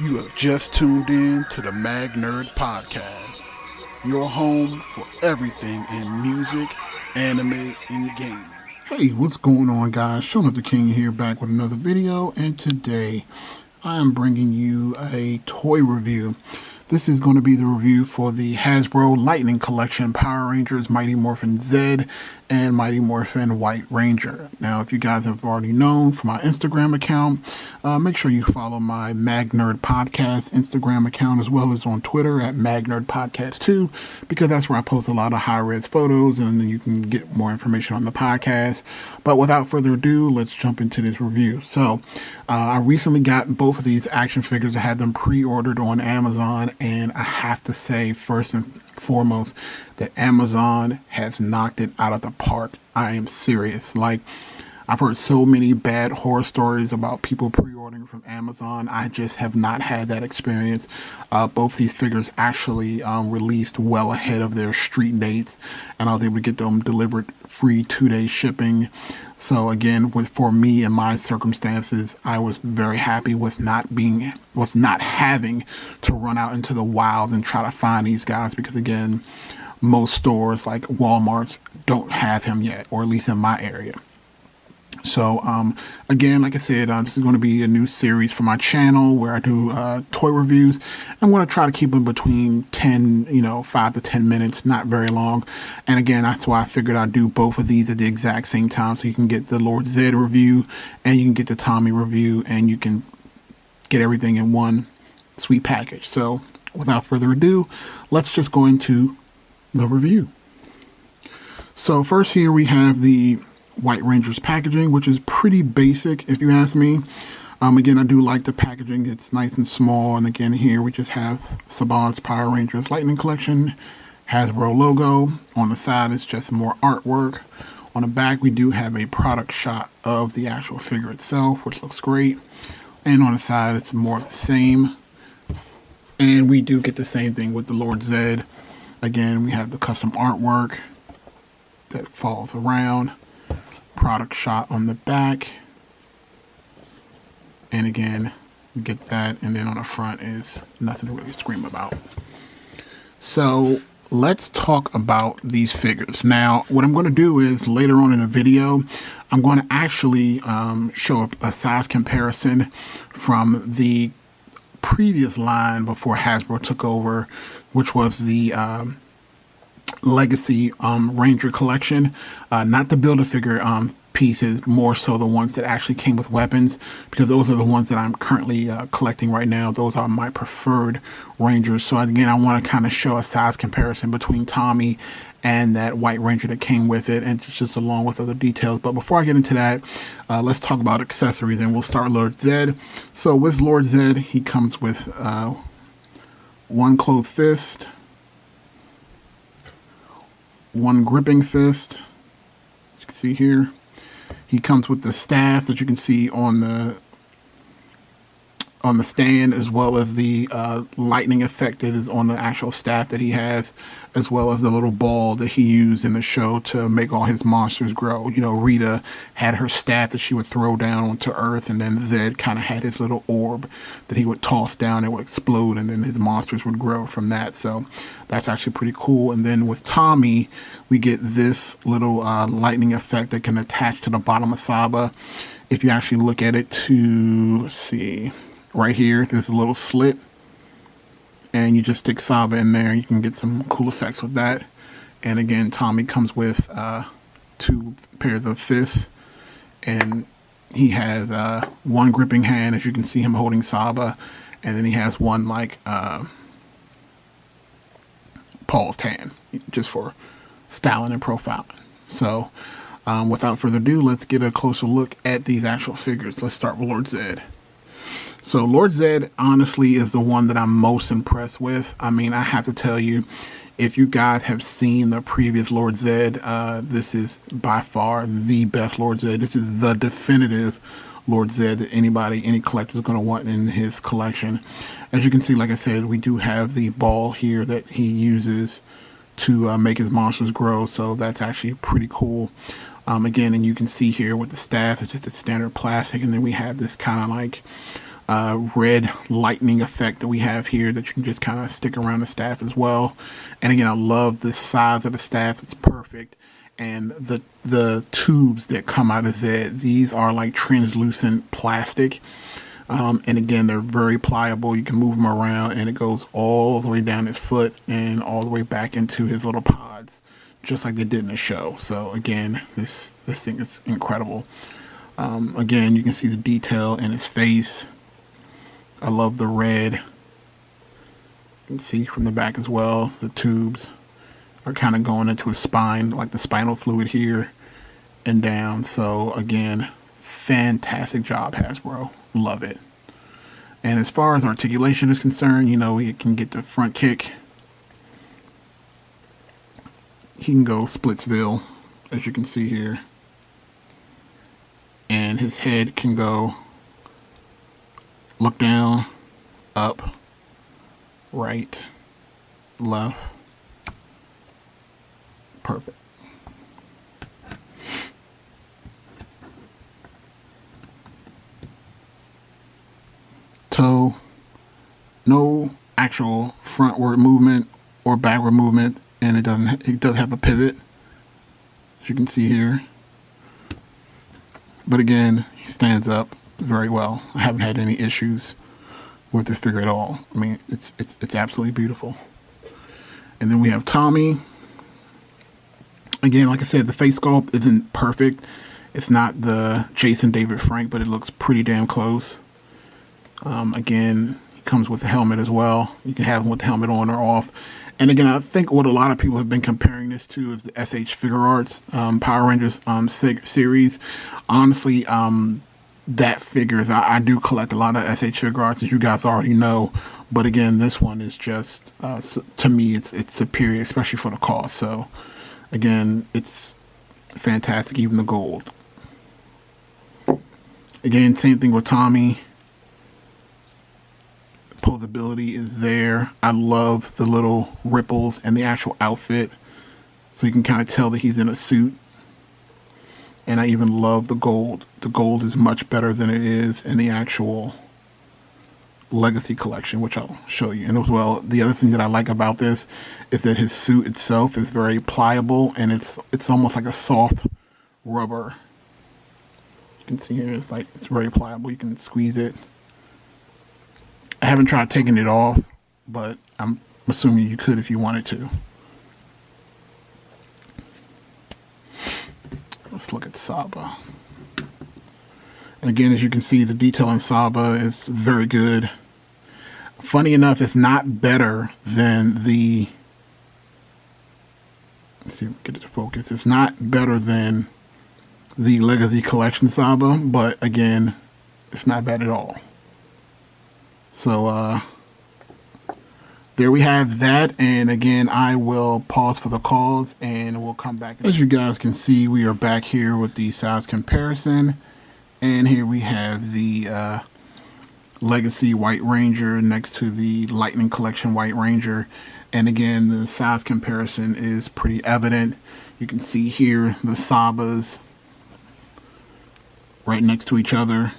You have just tuned in to the Mag Nerd Podcast, your home for everything in music, anime, and gaming. Hey, what's going on, guys? Showing the King here, back with another video, and today I am bringing you a toy review. This is going to be the review for the Hasbro Lightning Collection Power Rangers Mighty Morphin Z and Mighty Morphin White Ranger. Now, if you guys have already known from my Instagram account, make sure you follow my Mag Nerd Podcast Instagram account as well as on Twitter at Mag Nerd Podcast 2, because that's where I post a lot of high-res photos and then you can get more information on the podcast. But without further ado, let's jump into this review. So, I recently got both of these action figures. I had them pre-ordered on Amazon, and I have to say, first and foremost, that Amazon has knocked it out of the park. I am serious. Like, I've heard so many bad horror stories about people pre-ordering from Amazon. I just have not had that experience. Both these figures actually released well ahead of their street dates, and I was able to get them delivered free 2-day shipping. So again, for me and my circumstances, I was very happy with not having to run out into the wild and try to find these guys, because again, most stores like Walmart's don't have him yet, or at least in my area. So, again, like I said, this is going to be a new series for my channel where I do toy reviews. I'm going to try to keep them between 5 to 10 minutes, not very long. And again, that's why I figured I'd do both of these at the exact same time, so you can get the Lord Zed review and you can get the Tommy review, and you can get everything in one sweet package. So, without further ado, let's just go into the review. So, first here we have the White Ranger's packaging, which is pretty basic if you ask me. Again, I do like the packaging. It's nice and small. And again, here we just have Saban's Power Rangers Lightning Collection, Hasbro logo. On the side, it's just more artwork. On the back, we do have a product shot of the actual figure itself, which looks great. And on the side, it's more of the same. And we do get the same thing with the Lord Zed. Again, we have the custom artwork that falls around. Product shot on the back, and again we get that, and then on the front is nothing to really scream about. So let's talk about these figures. Now what I'm going to do is later on in the video I'm going to actually show a size comparison from the previous line before Hasbro took over, which was the Legacy Ranger collection, not the Build-A-Figure pieces, more so the ones that actually came with weapons, because those are the ones that I'm currently collecting right now. Those are my preferred Rangers. So again, I want to kind of show a size comparison between Tommy and that White Ranger that came with it, and just along with other details. But before I get into that, let's talk about accessories, and we'll start with Lord Zed. So with Lord Zed, he comes with one closed fist, one gripping fist, as you can see here. He comes with the staff that you can see on the stand, as well as the lightning effect that is on the actual staff that he has, as well as the little ball that he used in the show to make all his monsters grow. You know, Rita had her staff that she would throw down onto Earth, and then Zed kind of had his little orb that he would toss down and would explode, and then his monsters would grow from that. So that's actually pretty cool. And then with Tommy, we get this little lightning effect that can attach to the bottom of Saba. If you actually look at it let's see, right here, there's a little slit, and you just stick Saba in there. You can get some cool effects with that. And again, Tommy comes with 2 pairs of fists, and he has one gripping hand, as you can see him holding Saba, and then he has one like paused hand, just for styling and profiling. So without further ado, let's get a closer look at these actual figures. Let's start with Lord Zed. So Lord Zed, honestly, is the one that I'm most impressed with. I mean, I have to tell you, if you guys have seen the previous Lord Zed, this is by far the best Lord Zed. This is the definitive Lord Zed that any collector is going to want in his collection. As you can see, like I said, we do have the ball here that he uses to make his monsters grow. So that's actually pretty cool. Again, and you can see here with the staff, it's just a standard plastic, and then we have this kind of like red lightning effect that we have here that you can just kind of stick around the staff as well. And again, I love the size of the staff. It's perfect. And the tubes that come out of it, these are like translucent plastic. And again, they're very pliable. You can move them around and it goes all the way down his foot and all the way back into his little pods, just like they did in the show. So again, this thing is incredible. Again, you can see the detail in his face. I love the red. You can see from the back as well, the tubes are kind of going into his spine, like the spinal fluid here and down. So again, fantastic job, Hasbro. Love it. And as far as articulation is concerned, you know, he can get the front kick. He can go Splitsville, as you can see here. And his head can go look down, up, right, left. Perfect. Toe, no actual frontward movement or backward movement, and it does have a pivot, as you can see here. But again, he stands up very well. I haven't had any issues with this figure at all. I mean, it's absolutely beautiful. And then we have Tommy. Again, like I said, the face sculpt isn't perfect. It's not the Jason David Frank, but it looks pretty damn close. Again, he comes with a helmet as well. You can have him with the helmet on or off. And again, I think what a lot of people have been comparing this to is the SH Figure Arts Power Rangers series. Honestly, that figures, I do collect a lot of SH Figure Arts, as you guys already know. But again, this one is just, to me, it's superior, especially for the cost. So again, it's fantastic, even the gold. Again, same thing with Tommy. Posability is there. I love the little ripples and the actual outfit, so you can kind of tell that he's in a suit. And I even love the gold. The gold is much better than it is in the actual Legacy collection, which I'll show you. And as well, the other thing that I like about this is that his suit itself is very pliable, and it's almost like a soft rubber. You can see here, it's very pliable. You can squeeze it. I haven't tried taking it off, but I'm assuming you could if you wanted to. Let's look at Saba. And again, as you can see, the detail on Saba is very good. Funny enough, it's not better than the... Let's see if we get it to focus. It's not better than the Legacy Collection Saba, but again, it's not bad at all. So there we have that, and again, I will pause for the calls and we'll come back. As you guys can see, we are back here with the size comparison, and here we have the Legacy White Ranger next to the Lightning Collection White Ranger. And again, the size comparison is pretty evident. You can see here the Sabas right next to each other.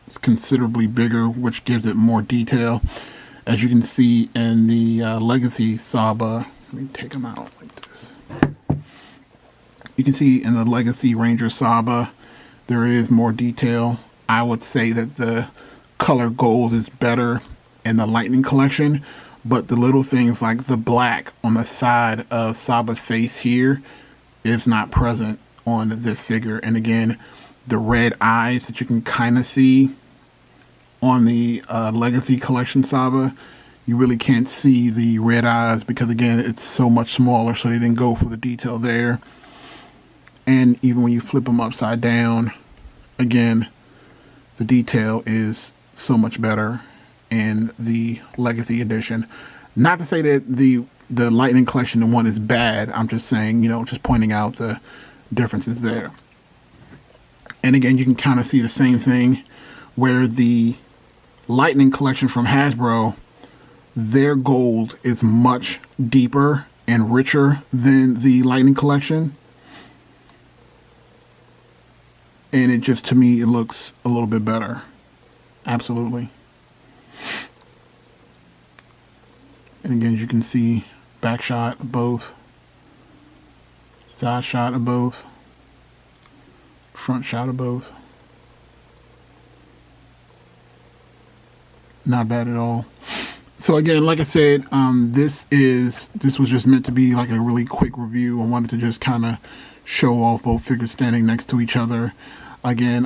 It's considerably bigger, which gives it more detail. As you can see in the Legacy Saba, let me take them out like this. You can see in the Legacy Ranger Saba, there is more detail. I would say that the color gold is better in the Lightning Collection, but the little things like the black on the side of Saba's face here is not present on this figure. And again, the red eyes that you can kind of see on the Legacy Collection Saba, you really can't see the red eyes because again, it's so much smaller, so they didn't go for the detail there. And even when you flip them upside down, again, the detail is so much better in the Legacy edition. Not to say that the Lightning Collection one is bad. I'm just saying, you know, just pointing out the differences there. And again, you can kind of see the same thing where the Lightning Collection from Hasbro, their gold is much deeper and richer than the Lightning Collection. And it just, to me, it looks a little bit better. Absolutely. And again, as you can see, back shot of both, side shot of both, front shot of both. Not bad at all. So again, like I said, this was just meant to be like a really quick review. I wanted to just kind of show off both figures standing next to each other. Again,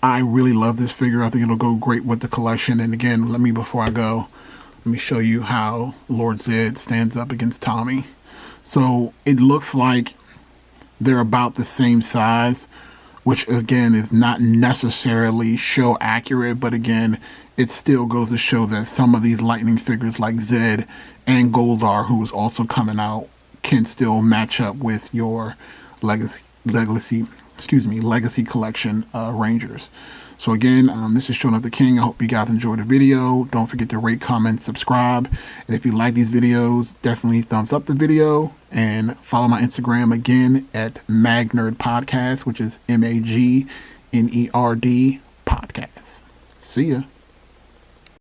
I really love this figure. I think it'll go great with the collection. And again, before I go, let me show you how Lord Zedd stands up against Tommy. So it looks like they're about the same size, which again is not necessarily show accurate, but again, it still goes to show that some of these Lightning figures like Zedd and Goldar, who is also coming out, can still match up with your legacy collection Rangers. So again, this is Showing Off the King. I hope you guys enjoyed the video. Don't forget to rate, comment, subscribe. And if you like these videos, definitely thumbs up the video. And follow my Instagram again at Magnerd Podcast, which is MAGNERD Podcast. See ya.